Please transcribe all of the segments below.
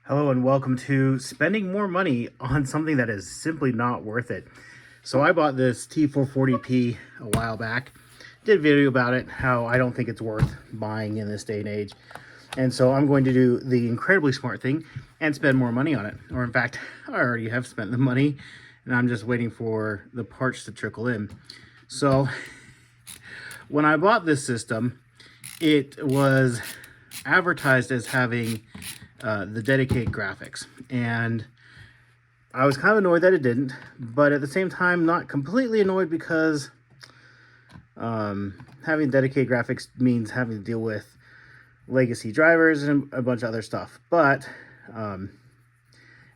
Hello and welcome to spending more money on something that is simply not worth it. So I bought this T440p a while back, did a video about it, how I don't think it's worth buying in this day and age. And so I'm going to do the incredibly smart thing and spend more money on it. Or in fact, I already have spent the money and I'm just waiting for the parts to trickle in. So when I bought this system, it was advertised as having the dedicated graphics, and I was kind of annoyed that it didn't, but at the same time not completely annoyed because having dedicated graphics means having to deal with legacy drivers and a bunch of other stuff, but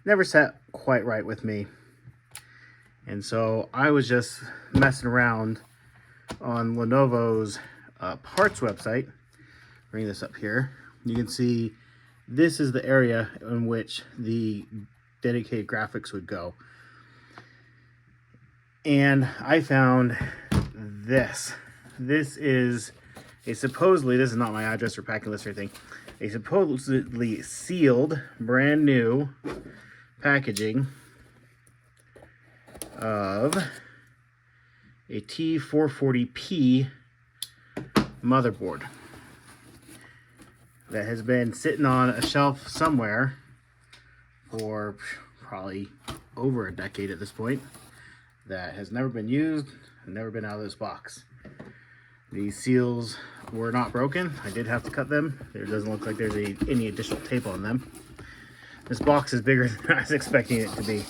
never sat quite right with me. And so I was just messing around on Lenovo's parts website. Bring this up here. You can see this is the area in which the dedicated graphics would go. And I found this. This is a supposedly, this is not my address or packing list or anything, a supposedly sealed, brand new packaging of a T440p motherboard that has been sitting on a shelf somewhere for probably over a decade at this point, that has never been used and never been out of this box. These seals were not broken. I did have to cut them. There doesn't look like there's any additional tape on them. This box is bigger than I was expecting it to be.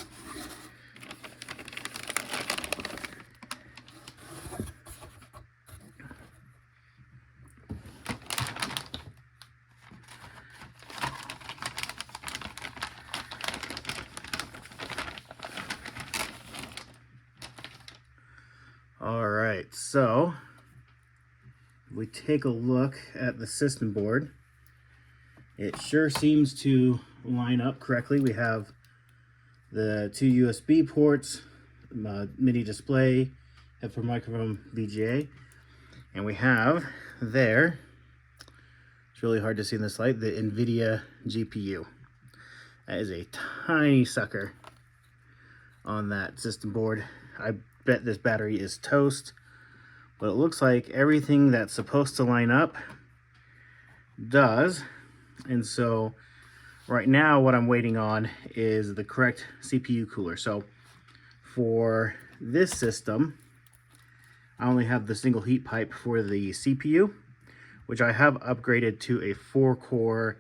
All right, so we take a look at the system board. It sure seems to line up correctly. We have the two USB ports, mini display, headphone microphone, VGA, and we have there, it's really hard to see in this light, the NVIDIA GPU. That is a tiny sucker on that system board. I bet this battery is toast, but it looks like everything that's supposed to line up does. And so right now what I'm waiting on is the correct CPU cooler. So for this system, I only have the single heat pipe for the CPU, which I have upgraded to a 4-core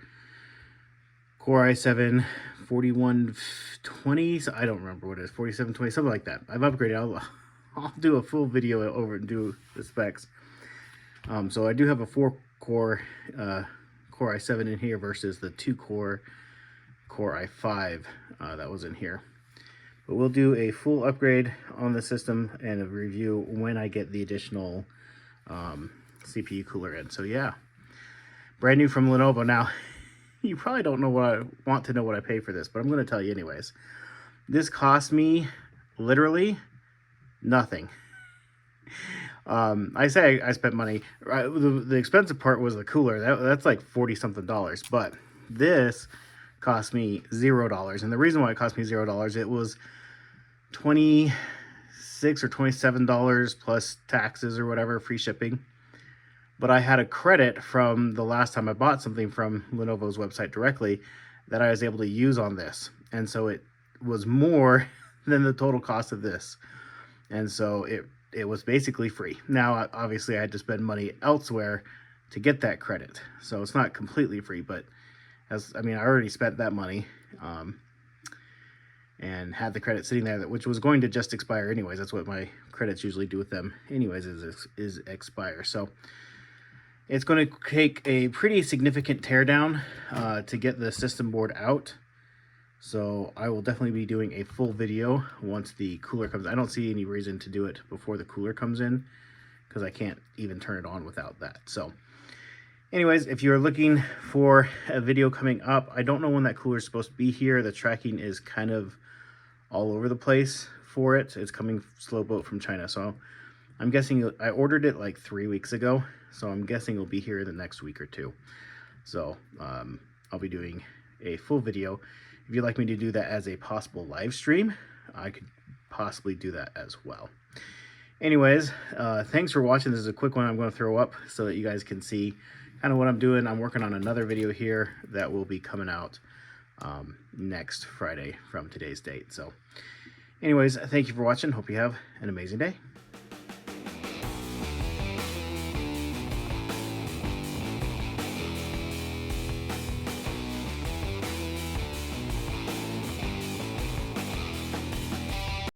Core i7 4120. So I don't remember what it is, 4720, something like that. I've upgraded. I'll do a full video over and do the specs. So I do have a 4-core Core i7 in here versus the 2-core Core i5 that was in here. But we'll do a full upgrade on the system and a review when I get the additional CPU cooler in. So yeah, brand new from Lenovo. Now, you probably don't know want to know what I pay for this, but I'm going to tell you anyways. This cost me literally nothing. I say I spent money. The expensive part was the cooler. That's like $40-something, but this cost me $0. And the reason why it cost me $0, it was $26 or $27 plus taxes or whatever, free shipping. But I had a credit from the last time I bought something from Lenovo's website directly that I was able to use on this. And so it was more than the total cost of this. And so it was basically free. Now, obviously, I had to spend money elsewhere to get that credit. So it's not completely free, but I already spent that money and had the credit sitting there, which was going to just expire anyways. That's what my credits usually do with them anyways, is expire. So it's going to take a pretty significant teardown to get the system board out. So I will definitely be doing a full video once the cooler comes. I don't see any reason to do it before the cooler comes in because I can't even turn it on without that. So anyways, if you're looking for a video coming up, I don't know when that cooler is supposed to be here. The tracking is kind of all over the place for it. It's coming slow boat from China. So I'm guessing, I ordered it like 3 weeks ago. So I'm guessing it'll be here in the next week or two. So I'll be doing a full video. If you'd like me to do that as a possible live stream, I could possibly do that as well. Anyways, thanks for watching. This is a quick one I'm going to throw up so that you guys can see kind of what I'm doing. I'm working on another video here that will be coming out next Friday from today's date. So anyways, thank you for watching. Hope you have an amazing day.